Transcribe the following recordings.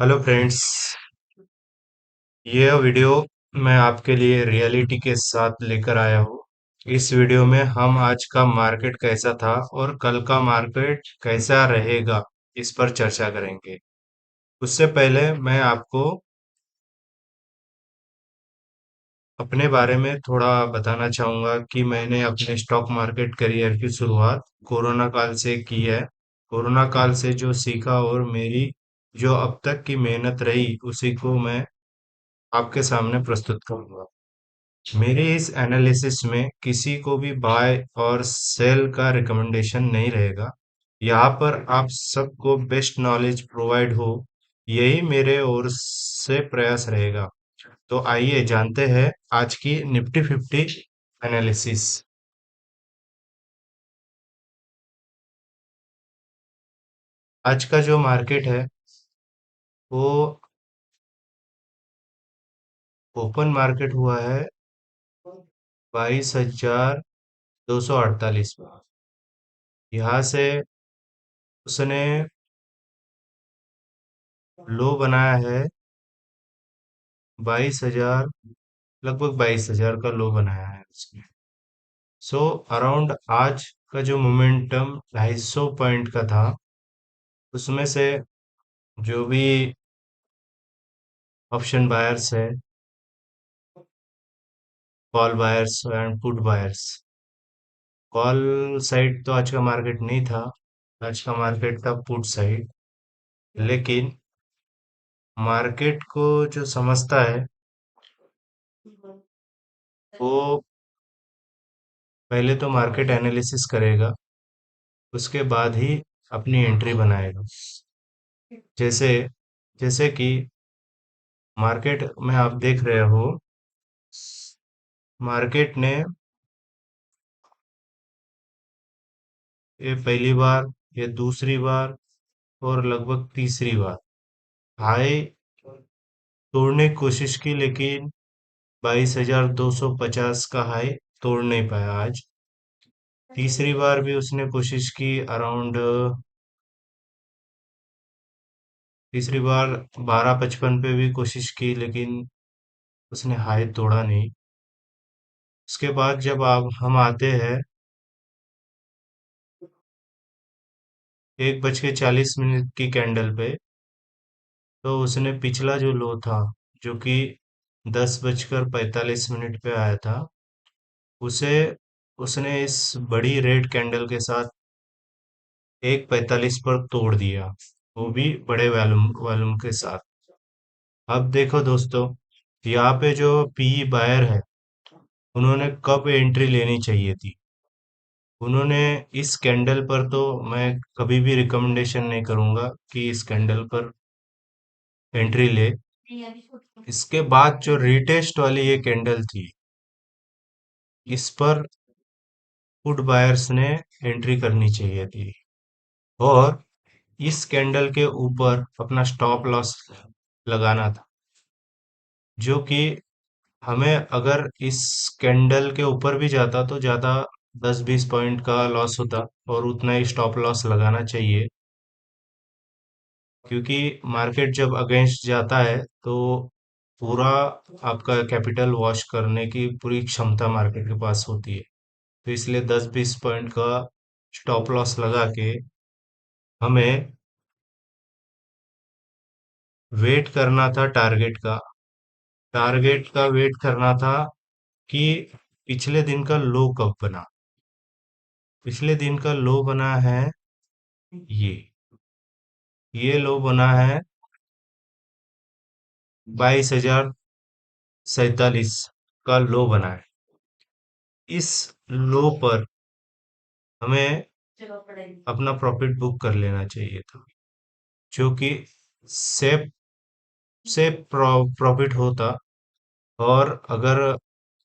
Hello friends. यह video मैं आपके लिए रियलिटी के साथ लेकर आया हूँ। इस वीडियो में हम आज का मार्केट कैसा था और कल का मार्केट कैसा रहेगा, इस पर चर्चा करेंगे। उससे पहले मैं आपको अपने बारे में थोड़ा बताना चाहूँगा कि मैंने अपने स्टॉक मार्केट करियर की शुरुआत कोरोना काल से की है। कोरोना काल से जो सीखा और मेरी जो अब तक की मेहनत रही, उसी को मैं आपके सामने प्रस्तुत करूँगा। मेरे इस एनालिसिस में किसी को भी बाय और सेल का रिकमेंडेशन नहीं रहेगा। यहाँ पर आप सबको बेस्ट नॉलेज प्रोवाइड हो, यही मेरे ओर से प्रयास रहेगा। तो आइए जानते हैं आज की निफ्टी 50 एनालिसिस। आज का जो मार्केट है वो ओपन मार्केट हुआ है 22,248 में। यहाँ से उसने लो बनाया है 22,000, लगभग 22,000 का लो बनाया है उसने। सो अराउंड आज का जो मोमेंटम 250 पॉइंट का था, उसमें से जो भी ऑप्शन बायर्स है, call buyers and put buyers, call side तो आज का मार्केट नहीं था। आज का मार्केट था पुट साइड। लेकिन मार्केट को जो समझता है वो पहले तो मार्केट एनालिसिस करेगा, उसके बाद ही अपनी एंट्री बनाएगा। जैसे जैसे कि मार्केट में आप देख रहे हो, मार्केट ने ये पहली बार, ये दूसरी बार और लगभग तीसरी बार हाई तोड़ने की कोशिश की, लेकिन 22,250 का हाई तोड़ नहीं पाया आज। तीसरी बार भी उसने कोशिश की अराउंड, तीसरी बार 12,55 पे भी कोशिश की, लेकिन उसने हाई तोड़ा नहीं। उसके बाद जब आप हम आते हैं 1:40 की कैंडल पे, तो उसने पिछला जो लो था, जो कि 10:45 पे आया था, उसे उसने इस बड़ी रेड कैंडल के साथ 1:45 पर तोड़ दिया, वो भी बड़े वॉल्यूम वॉल्यूम के साथ। अब देखो दोस्तों, यहाँ पे जो पीई बायर है, उन्होंने कब एंट्री लेनी चाहिए थी? उन्होंने इस कैंडल पर, तो मैं कभी भी रिकमेंडेशन नहीं करूंगा कि इस कैंडल पर एंट्री ले। इसके बाद जो रिटेस्ट वाली ये कैंडल थी, इस पर पुट बायर्स ने एंट्री करनी चाहिए थी और इस कैंडल के ऊपर अपना स्टॉप लॉस लगाना था, जो कि हमें अगर इस कैंडल के ऊपर भी जाता तो ज्यादा 10-20 पॉइंट का लॉस होता और उतना ही स्टॉप लॉस लगाना चाहिए। क्योंकि मार्केट जब अगेंस्ट जाता है तो पूरा आपका कैपिटल वॉश करने की पूरी क्षमता मार्केट के पास होती है। तो इसलिए 10-20 पॉइंट का स्टॉप लॉस लगा के हमें वेट करना था टारगेट का। टारगेट का वेट करना था कि पिछले दिन का लो कब बना। पिछले दिन का लो बना है ये ये लो बना है 22,047 का लो बना है। इस लो पर हमें अपना प्रॉफिट बुक कर लेना चाहिए था, जो कि सेफ से प्रॉफिट होता। और अगर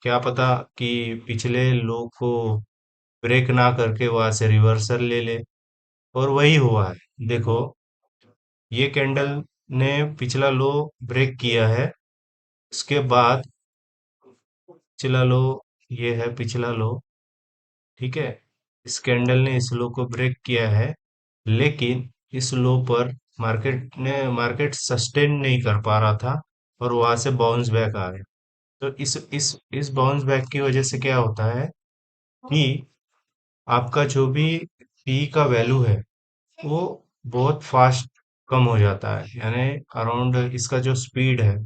क्या पता कि पिछले लो को ब्रेक ना करके वहां से रिवर्सल ले ले, और वही हुआ है। देखो, ये कैंडल ने पिछला लो ब्रेक किया है। उसके बाद पिछला लो, ये है पिछला लो, ठीक है। इस कैंडल ने इस लो को ब्रेक किया है, लेकिन इस लो पर मार्केट सस्टेन नहीं कर पा रहा था और वहां से बाउंस बैक आ गया। तो इस बाउंस बैक की वजह से क्या होता है कि आपका जो भी पी का वैल्यू है वो बहुत फास्ट कम हो जाता है, यानी अराउंड इसका जो स्पीड है,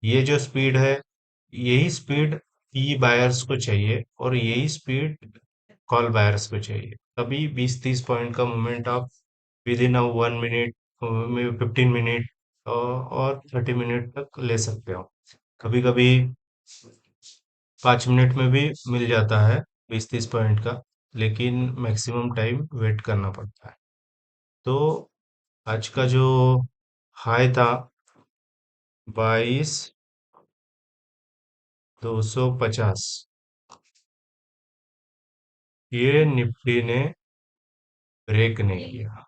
ये जो स्पीड है, यही स्पीड पी बायर्स को चाहिए और यही स्पीड कॉल बायर्स को चाहिए। तभी 20-30 पॉइंट का मूवमेंट आप विद इन 1 मिनट, 15 मिनट और 30 मिनट तक ले सकते हो। कभी कभी 5 मिनट में भी मिल जाता है 20-30 पॉइंट का, लेकिन मैक्सिमम टाइम वेट करना पड़ता है। तो आज का जो हाई था 22,250, ये निफ्टी ने ब्रेक नहीं किया।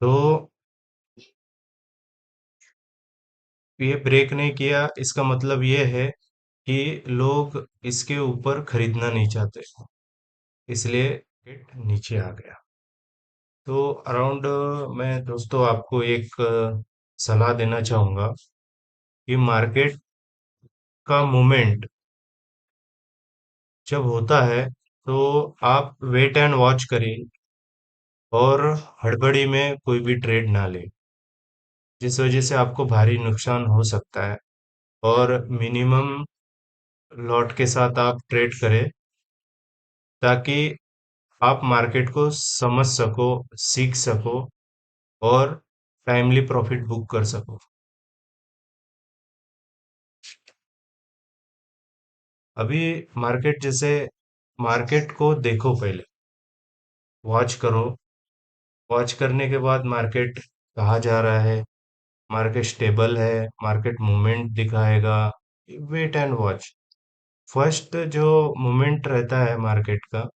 तो ये ब्रेक नहीं किया, इसका मतलब ये है कि लोग इसके ऊपर खरीदना नहीं चाहते, इसलिए मार्केट नीचे आ गया। तो अराउंड मैं दोस्तों आपको एक सलाह देना चाहूंगा कि मार्केट का मूवमेंट जब होता है तो आप वेट एंड वॉच करिए और हड़बड़ी में कोई भी ट्रेड ना ले, जिस वजह से आपको भारी नुकसान हो सकता है। और मिनिमम लॉट के साथ आप ट्रेड करें ताकि आप मार्केट को समझ सको, सीख सको और टाइमली प्रॉफिट बुक कर सको। अभी मार्केट जैसे, मार्केट को देखो पहले, वॉच करो, वॉच करने के बाद मार्केट कहाँ जा रहा है, मार्केट स्टेबल है, मार्केट मूवमेंट दिखाएगा, वेट एंड वॉच। फर्स्ट जो मूवमेंट रहता है मार्केट का,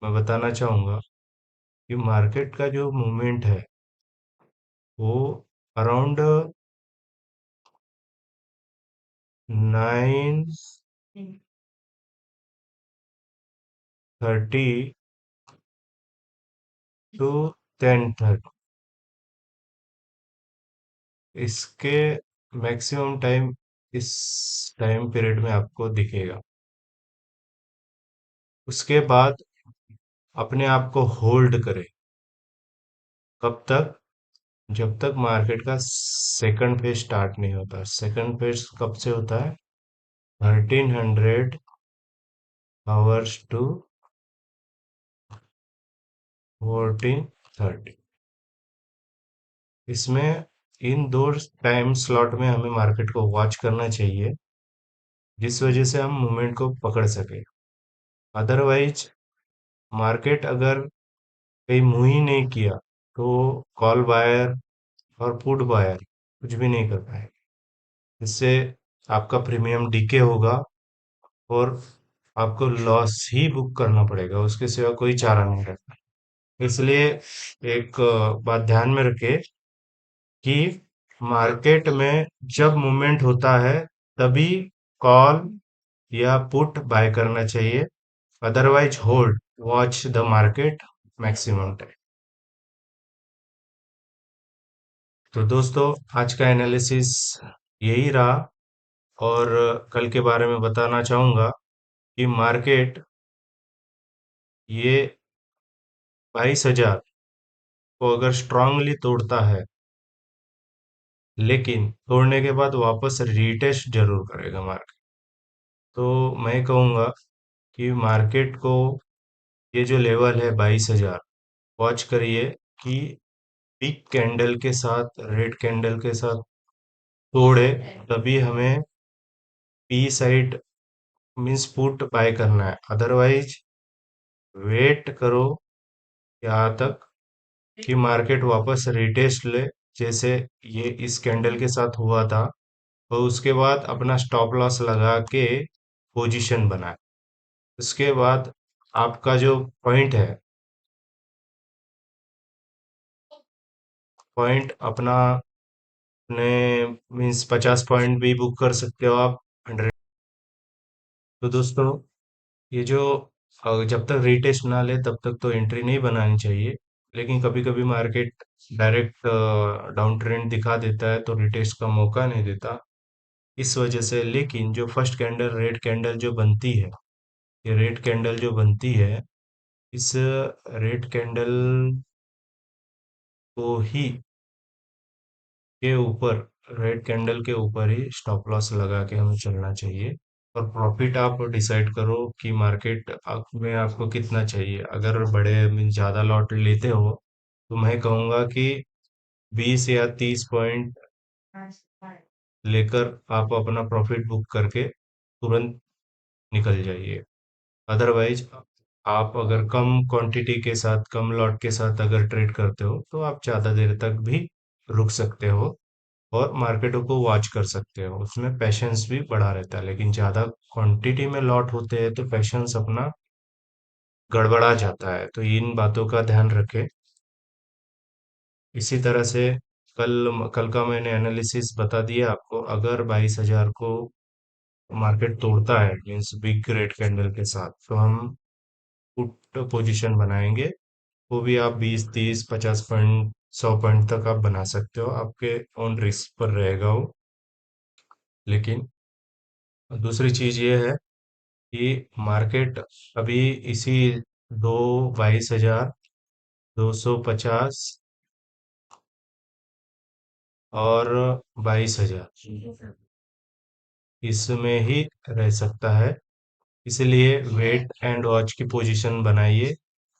मैं बताना चाहूंगा कि मार्केट का जो मूवमेंट है वो अराउंड 9:30 टू 10:30, इसके मैक्सिमम टाइम इस टाइम पीरियड में आपको दिखेगा। उसके बाद अपने आप को होल्ड करें। कब तक? जब तक मार्केट का सेकंड फेज स्टार्ट नहीं होता। सेकंड फेज कब से होता है? 1300 आवर्स टू 14:30। इसमें इन दो टाइम स्लॉट में हमें मार्केट को वॉच करना चाहिए, जिस वजह से हम मूवमेंट को पकड़ सके। अदरवाइज मार्केट अगर कहीं मूव ही नहीं किया तो कॉल बायर और पुट बायर कुछ भी नहीं कर पाएंगे। इससे आपका प्रीमियम डीके होगा और आपको लॉस ही बुक करना पड़ेगा, उसके सिवा कोई चारा नहीं रहता। इसलिए एक बात ध्यान में रखे कि मार्केट में जब मूवमेंट होता है तभी कॉल या पुट बाय करना चाहिए, otherwise hold, watch the market maximum time. तो दोस्तों आज का एनालिसिस यही रहा, और कल के बारे में बताना चाहूंगा कि मार्केट ये 22,000 को अगर स्ट्रांगली तोड़ता है, लेकिन तोड़ने के बाद वापस रिटेस्ट जरूर करेगा मार्केट। तो मैं कहूंगा कि मार्केट को ये जो लेवल है 22,000, वॉच करिए कि बिग कैंडल के साथ, रेड कैंडल के साथ तोड़े, तभी हमें P side means put buy करना है। अदरवाइज वेट करो यहाँ तक कि मार्केट वापस रिटेस्ट ले, जैसे ये इस कैंडल के साथ हुआ था, और उसके बाद अपना स्टॉप लॉस लगा के पोजीशन बनाए। उसके बाद आपका जो पॉइंट है, पॉइंट अपना अपने मीन्स 50 पॉइंट भी बुक कर सकते हो आप, 100। तो दोस्तों ये जो जब तक रीटेस्ट ना ले तब तक तो एंट्री नहीं बनानी चाहिए। लेकिन कभी कभी मार्केट डायरेक्ट डाउन ट्रेंड दिखा देता है तो रिटेस्ट का मौका नहीं देता। इस वजह से, लेकिन जो फर्स्ट कैंडल रेड कैंडल जो बनती है, ये रेड कैंडल जो बनती है, इस रेड कैंडल को ही के ऊपर, रेड कैंडल के ऊपर ही स्टॉप लॉस लगा के हमें चलना चाहिए। और प्रॉफिट आप डिसाइड करो कि मार्केट में आपको कितना चाहिए। अगर बड़े मीन ज्यादा लॉट लेते हो तो मैं कहूंगा कि 20 या 30 पॉइंट लेकर आप अपना प्रॉफिट बुक करके तुरंत निकल जाइए। अदरवाइज आप अगर कम क्वांटिटी के साथ, कम लॉट के साथ अगर ट्रेड करते हो तो आप ज्यादा देर तक भी रुक सकते हो और मार्केटों को वॉच कर सकते हो। उसमें पेशेंस भी बढ़ा रहता है, लेकिन ज्यादा क्वांटिटी में लॉट होते हैं तो पेशेंस अपना गड़बड़ा जाता है। तो इन बातों का ध्यान रखें। इसी तरह से कल कल का मैंने एनालिसिस बता दिया आपको। अगर 22,000 को मार्केट तोड़ता है, मीन्स बिग रेड कैंडल के साथ, तो हम पुट पोजीशन बनाएंगे। वो भी आप 20, 30, 50 पॉइंट, 100 पॉइंट तक आप बना सकते हो, आपके ऑन रिस्क पर रहेगा वो। लेकिन दूसरी चीज ये है कि मार्केट अभी इसी दो 22,250 और 22,000 इसमें ही रह सकता है। इसलिए वेट एंड वॉच की पोजीशन बनाइए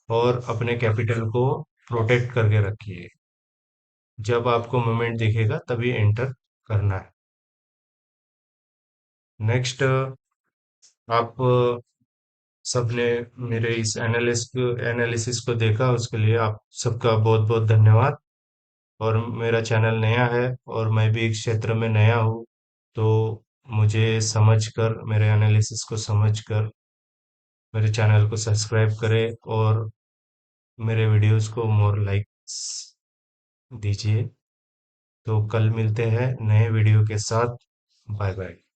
और अपने कैपिटल को प्रोटेक्ट करके रखिए। जब आपको मोमेंट दिखेगा तभी एंटर करना है। नेक्स्ट, आप सबने मेरे इस एनालिसिस को देखा, उसके लिए आप सबका बहुत बहुत धन्यवाद। और मेरा चैनल नया है और मैं भी इस क्षेत्र में नया हूँ, तो मुझे समझकर, मेरे एनालिसिस को समझकर मेरे चैनल को सब्सक्राइब करें और मेरे वीडियोस को मोर लाइक्स दीजिए। तो कल मिलते हैं नए वीडियो के साथ। Bye bye.